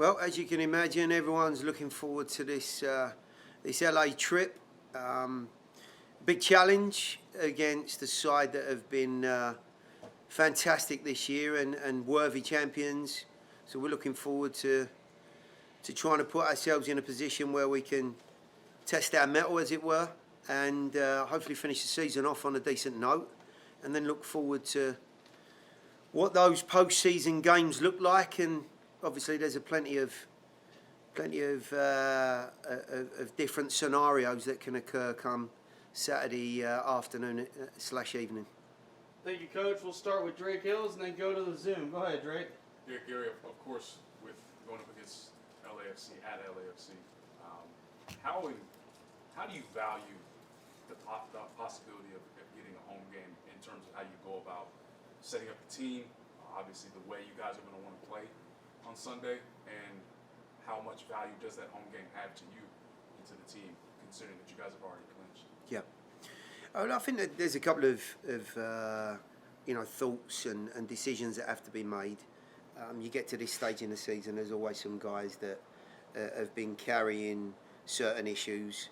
Well, as you can imagine, everyone's looking forward to this LA trip. Big challenge against the side that have been fantastic this year and worthy champions. So we're looking forward to trying to put ourselves in a position where we can test our mettle, as it were, and hopefully finish the season off on a decent note, and then look forward to what those post-season games look like. And obviously, there's plenty of different scenarios that can occur come Saturday afternoon / evening. Thank you, Coach. We'll start with Drake Hills and then go to the Zoom. Go ahead, Drake. Yeah, Gary, of course, with going up against LAFC at LAFC, how do you value the possibility of getting a home game in terms of how you go about setting up the team, obviously the way you guys are going to want to play on Sunday, and how much value does that home game have to you and to the team, considering that you guys have already clinched? Yeah. I think that there's a couple of thoughts and decisions that have to be made. You get to this stage in the season, there's always some guys that have been carrying certain issues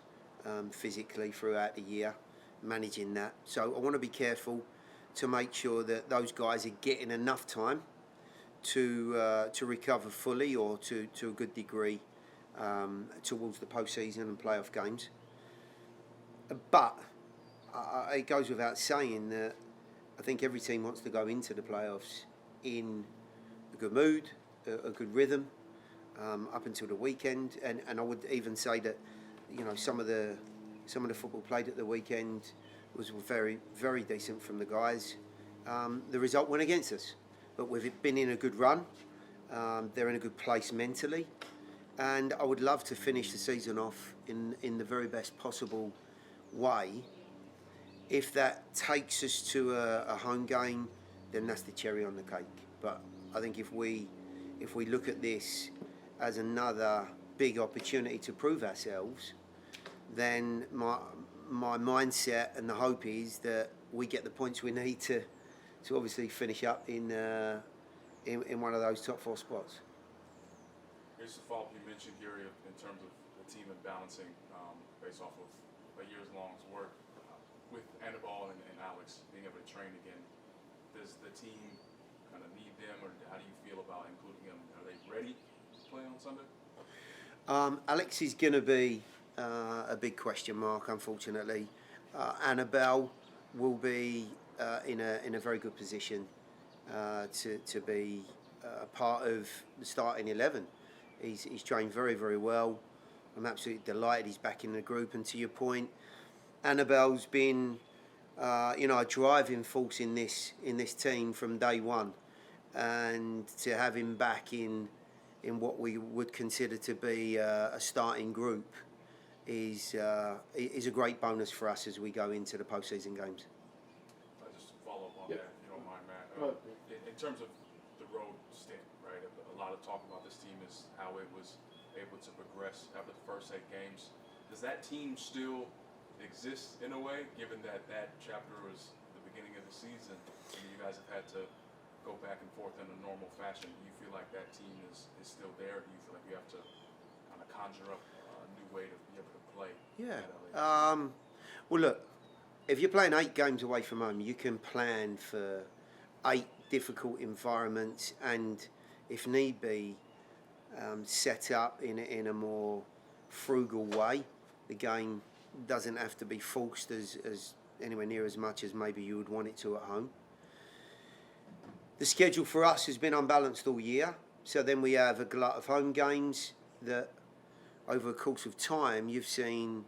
physically throughout the year, managing that. So I want to be careful to make sure that those guys are getting enough time to recover fully or to a good degree towards the postseason and playoff games. But it goes without saying that I think every team wants to go into the playoffs in a good mood, a good rhythm, up until the weekend. And I would even say that, some of the football played at the weekend was very, very decent from the guys. The result went against us, but with it been in a good run, they're in a good place mentally, and I would love to finish the season off in the very best possible way. If that takes us to a home game, then that's the cherry on the cake. But I think if we look at this as another big opportunity to prove ourselves, then my mindset and the hope is that we get the points we need to obviously finish up in one of those top 4 spots. Here's the follow-up you mentioned, Gary, in terms of the team and balancing based off of a year's long work with Annabelle and Alex being able to train again. Does the team kind of need them, or how do you feel about including them? Are they ready to play on Sunday? Alex is going to be a big question mark, unfortunately. Annabelle will be in a very good position to be part of the starting 11. He's trained very, very well. I'm absolutely delighted he's back in the group. And to your point, Annabelle's been a driving force in this team from day one, and to have him back in what we would consider to be a starting group is a great bonus for us as we go into the postseason games. I'll just follow up on that, if you don't mind, Matt. In terms of the road stint, right? A lot of talk about this team is how it was able to progress after the first 8 games. Does that team still exist in a way, given that chapter was the beginning of the season and you guys have had to go back and forth in a normal fashion? Do you feel like that team is still there? Do you feel like you have to kind of conjure up a new way to be able to play? Yeah. Well, look, if you're playing 8 games away from home, you can plan for 8 difficult environments, and if need be, set up in a more frugal way. The game doesn't have to be forced as anywhere near as much as maybe you would want it to at home. The schedule for us has been unbalanced all year, so then we have a glut of home games that over the course of time you've seen,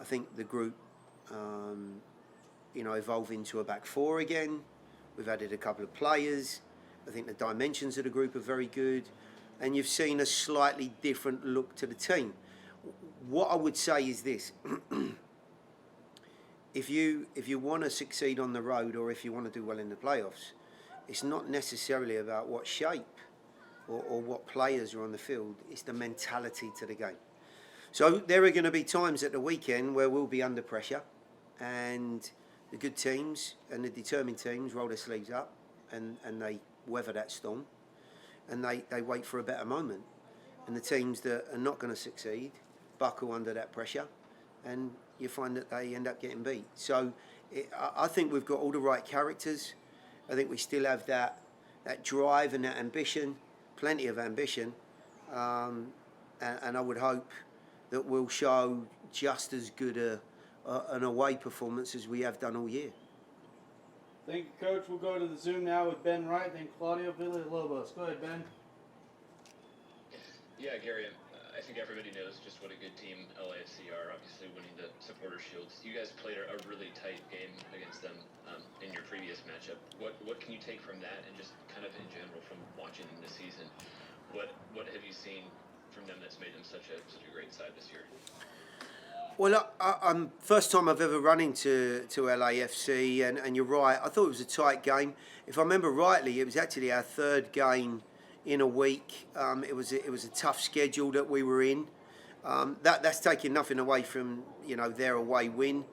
I think, the group evolve into a back 4 again. We've added a couple of players. I think the dimensions of the group are very good, and you've seen a slightly different look to the team. What I would say is this: if you want to succeed on the road, or if you want to do well in the playoffs, it's not necessarily about what shape or what players are on the field. It's the mentality to the game. So there are going to be times at the weekend where we'll be under pressure, and the good teams and the determined teams roll their sleeves up and they weather that storm. and they wait for a better moment. And the teams that are not going to succeed buckle under that pressure, and you find that they end up getting beat. So I think we've got all the right characters. I think we still have that drive and that ambition, plenty of ambition, and I would hope that we'll show just as good an away performance as we have done all year. Thank you, Coach. We'll go to the Zoom now with Ben Wright, then Claudio Villalobos. Go ahead, Ben. Yeah, Gary, I think everybody knows just what a good team LAFC are, obviously winning the Supporters Shield. You guys played a really tight game against them in your previous matchup. What can you take from that, and just kind of in general from watching them this season? What have you seen from them that's made them such a great side this year? Well, I'm first time I've ever run into LAFC, and you're right. I thought it was a tight game. If I remember rightly, it was actually our third game in a week. It was a tough schedule that we were in. That's taking nothing away from their away win.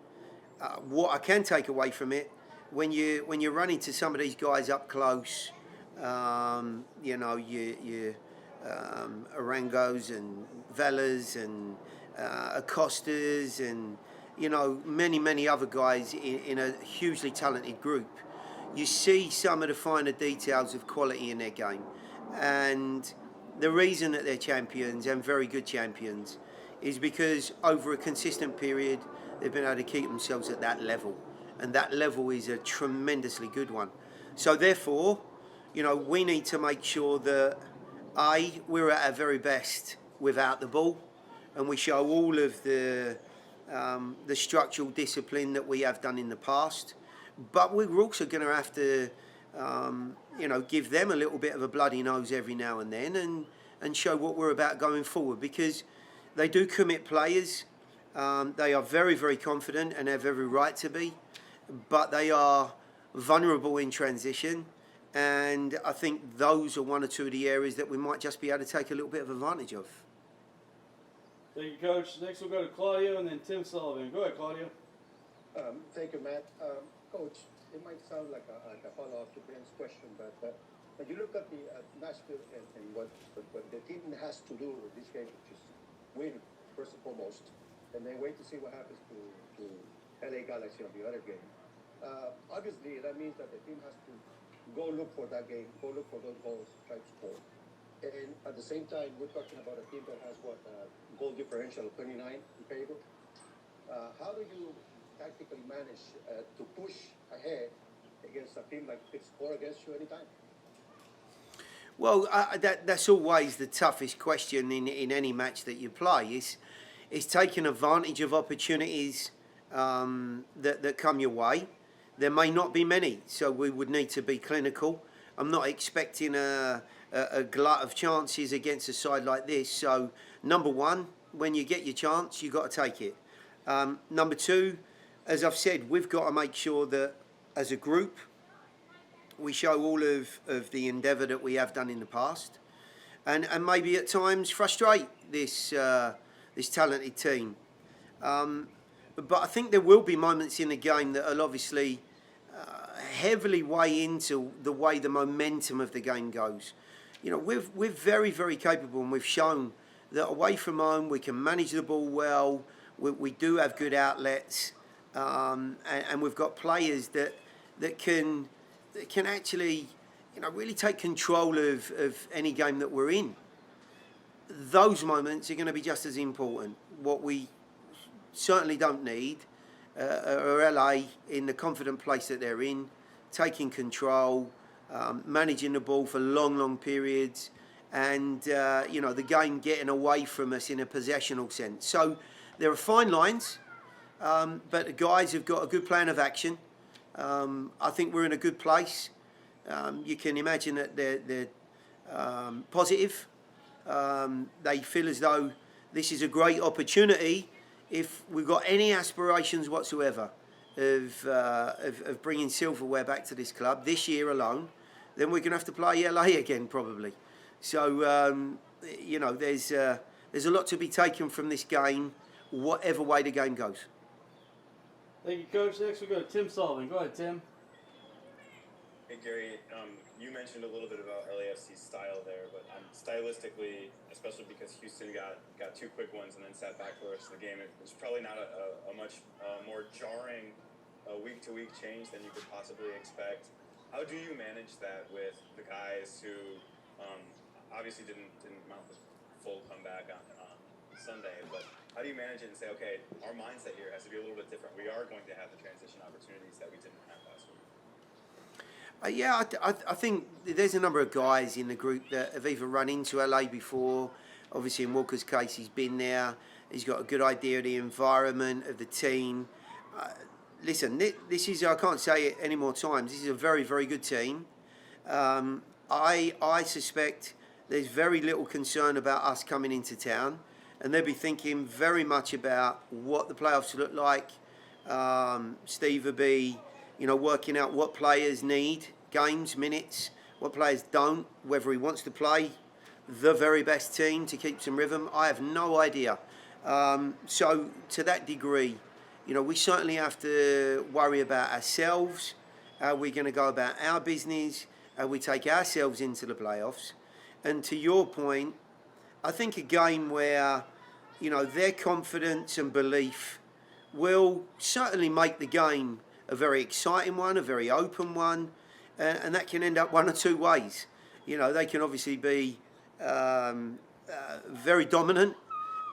What I can take away from it, when you're running to some of these guys up close, your Arangos and Velas and Acostas and many other guys in a hugely talented group, you see some of the finer details of quality in their game. And the reason that they're champions, and very good champions, is because over a consistent period they've been able to keep themselves at that level, and that level is a tremendously good one. So therefore, we need to make sure that we're at our very best without the ball, and we show all of the structural discipline that we have done in the past. But we're also going to have to give them a little bit of a bloody nose every now and then, and show what we're about going forward, because they do commit players. They are very, very confident and have every right to be, but they are vulnerable in transition, and I think those are one or two of the areas that we might just be able to take a little bit of advantage of. Thank you, Coach. Next we'll go to Claudio and then Tim Sullivan. Go ahead, Claudio. Thank you, Matt. Coach, it might sound like a follow-up to Ben's question, but when you look at the Nashville and what the team has to do with this game, which is win first and foremost, and then wait to see what happens to LA Galaxy on the other game. Obviously, that means that the team has to go look for that game, go look for those goals, try to score. And at the same time, we're talking about a team that has goal differential of 29 in favor. How do you tactically manage to push ahead against a team like could score against you anytime? Well, that's always the toughest question in any match that you play. Is taking advantage of opportunities that come your way. There may not be many, so we would need to be clinical. I'm not expecting a glut of chances against a side like this. So, number one, when you get your chance, you've got to take it. Number two, as I've said, we've got to make sure that as a group, we show all of the endeavour that we have done in the past, and maybe at times frustrate this talented team. But I think there will be moments in the game that will obviously heavily weigh into the way the momentum of the game goes. We're very, very capable, and we've shown that away from home we can manage the ball well. We do have good outlets, and we've got players that can actually really take control of any game that we're in. Those moments are going to be just as important. What we certainly don't need are LA in the confident place that they're in, taking control, managing the ball for long periods, and the game getting away from us in a possessional sense. So there are fine lines, but the guys have got a good plan of action. I think we're in a good place. You can imagine that they're positive. They feel as though this is a great opportunity. If we've got any aspirations whatsoever of bringing silverware back to this club this year alone, then we're going to have to play LA again probably. So there's a lot to be taken from this game, whatever way the game goes. Thank you, Coach. Next we'll go to Tim Sullivan. Go ahead, Tim. Hey Gary, you mentioned a little bit about LAFC's style there, but stylistically, especially because Houston got 2 quick ones and then sat back for the rest of the game, it was probably not a much more jarring week-to-week change than you could possibly expect. How do you manage that with the guys who obviously didn't mount the full comeback on Sunday, but how do you manage it and say, okay, our mindset here has to be a little bit different. We are going to have the transition opportunities that we didn't have last week. Yeah, I think there's a number of guys in the group that have either run into LA before. Obviously, in Walker's case, he's been there. He's got a good idea of the environment, of the team. Listen, this is, I can't say it any more times, this is a very, very good team. I suspect there's very little concern about us coming into town, and they'll be thinking very much about what the playoffs look like. Steve will be, working out what players need games, minutes, what players don't, whether he wants to play the very best team to keep some rhythm. I have no idea. So to that degree, we certainly have to worry about ourselves, how we're going to go about our business, how we take ourselves into the playoffs. And to your point, I think a game where, their confidence and belief will certainly make the game a very exciting one, a very open one, and that can end up one or two ways. They can obviously be very dominant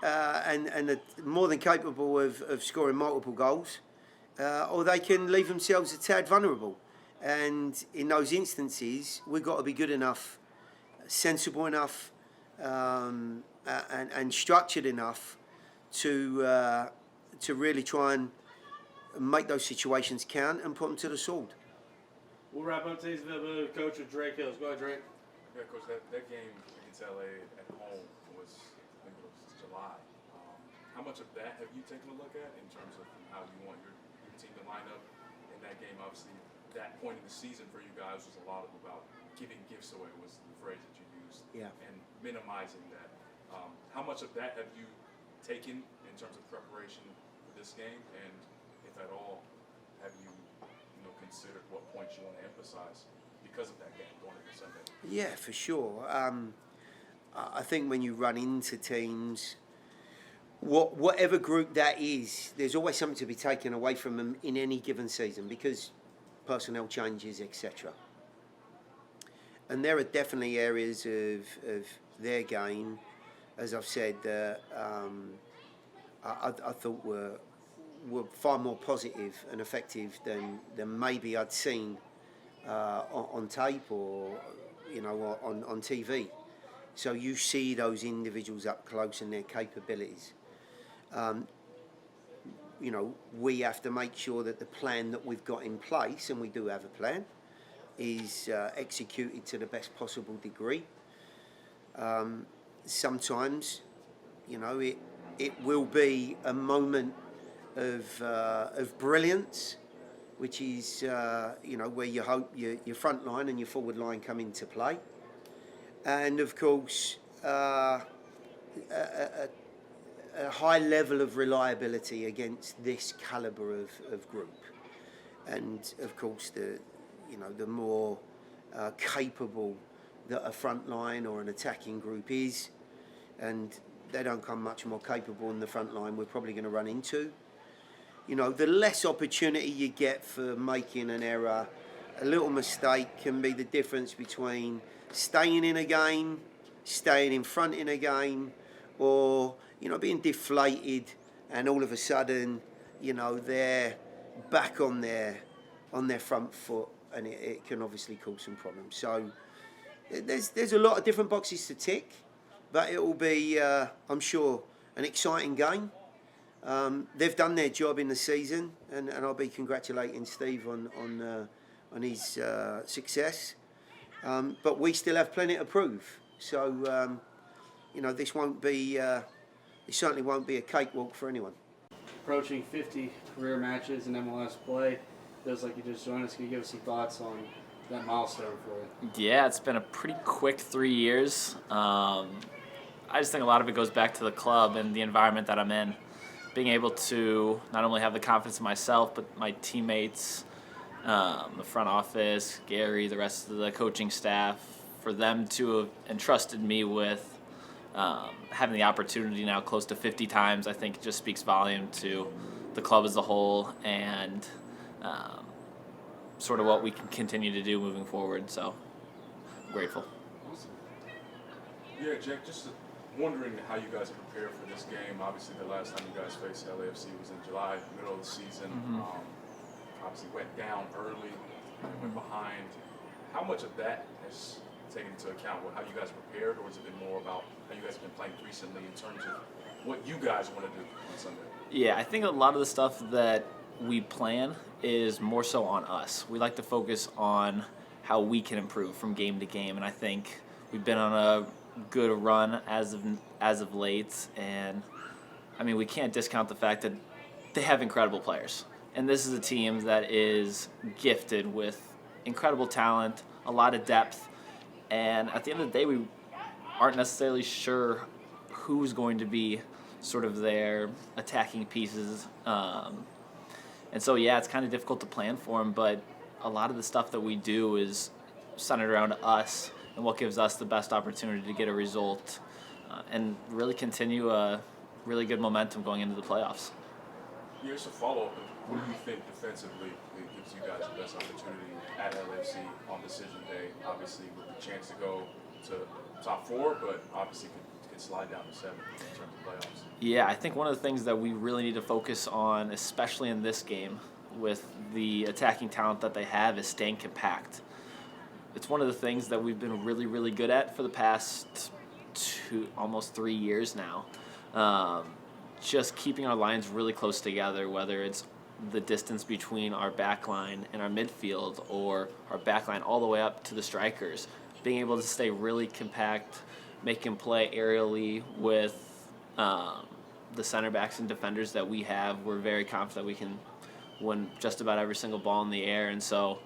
and more than capable of scoring multiple goals, or they can leave themselves a tad vulnerable. And in those instances, we've got to be good enough, sensible enough, and structured enough to really try and make those situations count and put them to the sword. We'll wrap up today's availability with Coach with Drake Hills. Go ahead, Drake. Yeah, Coach, that game against LA at home was, I think it was July. How much of that have you taken a look at in terms of how you want your team to line up in that game? Obviously, that point in the season for you guys was a lot about giving gifts away, was the phrase that you used, and minimizing that. How much of that have you taken in terms of preparation for this game, and if at all, have you considered what points you want to emphasize because of that game going into Sunday? Yeah, for sure. I think when you run into teams, whatever group that is, there's always something to be taken away from them in any given season because personnel changes, etc. And there are definitely areas of their game, as I've said, that I thought were far more positive and effective than maybe I'd seen on tape or on TV. So you see those individuals up close and their capabilities. We have to make sure that the plan that we've got in place, and we do have a plan, is executed to the best possible degree. Sometimes, it will be a moment of brilliance, which is where you hope your front line and your forward line come into play, and of course a high level of reliability against this calibre of group, and of course the more capable that a front line or an attacking group is, and they don't come much more capable in the front line we're probably going to run into. The less opportunity you get for making an error, a little mistake can be the difference between staying in a game, staying in front in a game, or, being deflated and all of a sudden, they're back on their front foot, and it can obviously cause some problems. So there's a lot of different boxes to tick, but it will be, I'm sure, an exciting game. They've done their job in the season, and I'll be congratulating Steve on his success. But we still have plenty to prove. So, this won't be, it certainly won't be a cakewalk for anyone. Approaching 50 career matches in MLS play. Feels like you just joined us. Can you give us some thoughts on that milestone for you? Yeah, it's been a pretty quick 3 years. I just think a lot of it goes back to the club and the environment that I'm in. Being able to not only have the confidence in myself, but my teammates, the front office, Gary, the rest of the coaching staff, for them to have entrusted me with having the opportunity now close to 50 times, I think just speaks volume to the club as a whole and sort of what we can continue to do moving forward. So I'm grateful. Awesome. Yeah, Jack, just wondering how you guys prepare for this game. Obviously, the last time you guys faced LAFC was in July, middle of the season. Obviously went down early and went behind. How much of that has taken into account with how you guys prepared, or has it been more about how you guys have been playing recently in terms of what you guys want to do on Sunday? Yeah, I think a lot of the stuff that we plan is more so on us. We like to focus on how we can improve from game to game, and I think we've been on a good run as of late. And I mean, we can't discount the fact that they have incredible players, and this is a team that is gifted with incredible talent, a lot of depth, and at the end of the day, we aren't necessarily sure who's going to be sort of their attacking pieces. And so, yeah, it's kind of difficult to plan for them, but a lot of the stuff that we do is centered around us and what gives us the best opportunity to get a result and really continue a really good momentum going into the playoffs. Yeah, just a follow-up. What do you think defensively gives you guys the best opportunity at LAFC on decision day? Obviously, with the chance to go to top 4, but obviously could slide down to 7 in terms of playoffs. Yeah, I think one of the things that we really need to focus on, especially in this game, with the attacking talent that they have, is staying compact. It's one of the things that we've been really, really good at for the past almost 3 years now. Just keeping our lines really close together, whether it's the distance between our back line and our midfield or our back line all the way up to the strikers. Being able to stay really compact, making play aerially with the center backs and defenders that we have. We're very confident we can win just about every single ball in the air, and so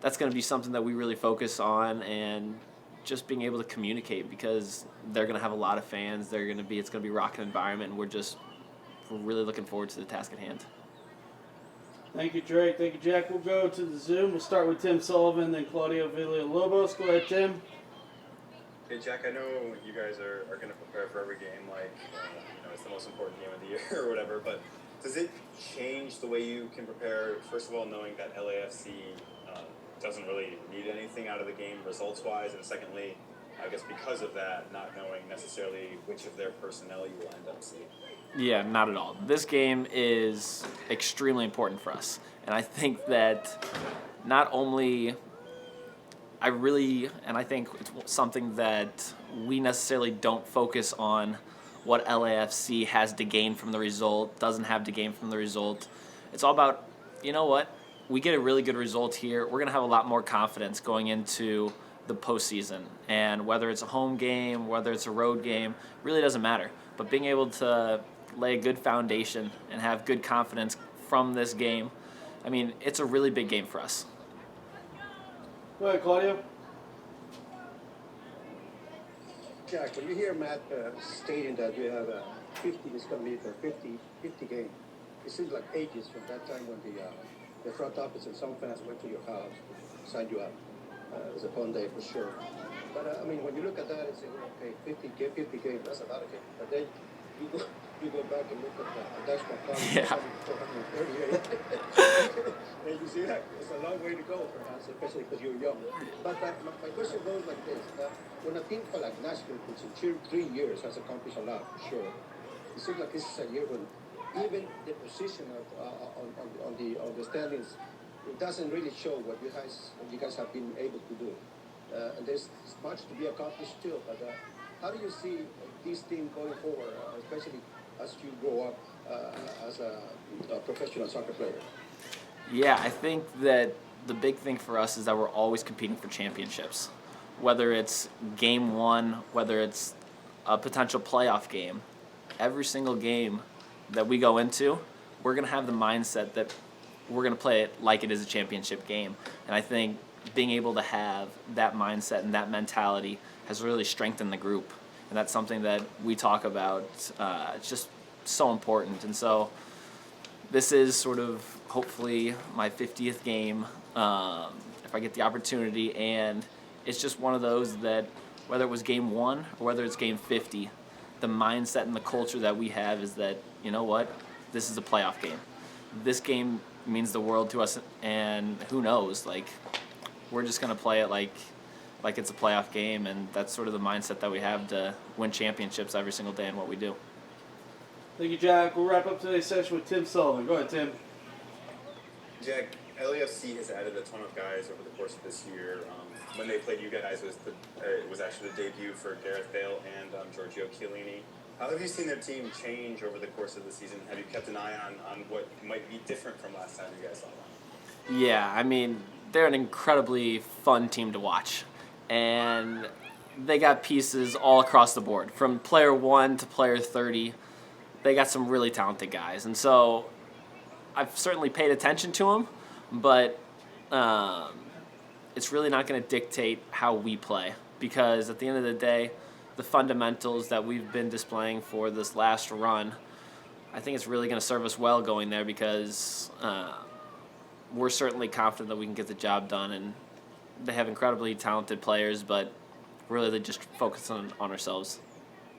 that's going to be something that we really focus on, and just being able to communicate, because they're going to have a lot of fans. It's going to be a rocking environment, and we're really looking forward to the task at hand. Thank you, Drake. Thank you, Jack. We'll go to the Zoom. We'll start with Tim Sullivan, then Claudio Villalobos. Go ahead, Tim. Hey, Jack, I know you guys are going to prepare for every game like it's the most important game of the year or whatever, but does it change the way you can prepare, first of all, knowing that LAFC doesn't really need anything out of the game results-wise, and secondly, I guess because of that, not knowing necessarily which of their personnel you will end up seeing? Yeah, not at all. This game is extremely important for us, and I think that not only I think it's something that we necessarily don't focus on what LAFC has to gain from the result, doesn't have to gain from the result. It's all about, you know what, we get a really good result here, we're going to have a lot more confidence going into the postseason. And whether it's a home game, whether it's a road game, really doesn't matter. But being able to lay a good foundation and have good confidence from this game, I mean, it's a really big game for us. Go ahead, Claudio. Jack, when you hear Matt stating that you have 50, it's going to be the 50 game, it seems like ages from that time when the front office and some fans went to your house, signed you up. It was a fun day for sure. But I mean, when you look at that and say, well, okay, 50 games, that's a lot of games. But then you go back and look at the dashboard column, 438. And you see that it's a long way to go, perhaps, especially because you're young. But my question goes like this. When a team like Nashville, which in 3 years has accomplished a lot, for sure, it seems like this is a year when even the position on the standings, it doesn't really show what you guys have been able to do. And there's much to be accomplished still. But how do you see this team going forward, especially as you grow up as a professional soccer player? Yeah, I think that the big thing for us is that we're always competing for championships. Whether it's game one, whether it's a potential playoff game, every single game that we go into, we're going to have the mindset that we're going to play it like it is a championship game. And I think being able to have that mindset and that mentality has really strengthened the group. And that's something that we talk about. It's just so important. And so this is sort of hopefully my 50th game if I get the opportunity, and it's just one of those that whether it was game 1 or whether it's game 50, the mindset and the culture that we have is that, you know what, this is a playoff game. This game means the world to us, and who knows, like, we're just going to play it like it's a playoff game, and that's sort of the mindset that we have to win championships every single day in what we do. Thank you, Jack. We'll wrap up today's session with Tim Sullivan. Go ahead, Tim. Jack, LAFC has added a ton of guys over the course of this year. When they played you guys, it was actually the debut for Gareth Bale and Giorgio Chiellini. How have you seen their team change over the course of the season? Have you kept an eye on what might be different from last time you guys saw them? Yeah, I mean, they're an incredibly fun team to watch. And they got pieces all across the board. From player 1 to player 30, they got some really talented guys. And so I've certainly paid attention to them, but it's really not going to dictate how we play. Because at the end of the day, the fundamentals that we've been displaying for this last run, I think it's really going to serve us well going there, because we're certainly confident that we can get the job done. And they have incredibly talented players, but really they just focus on ourselves.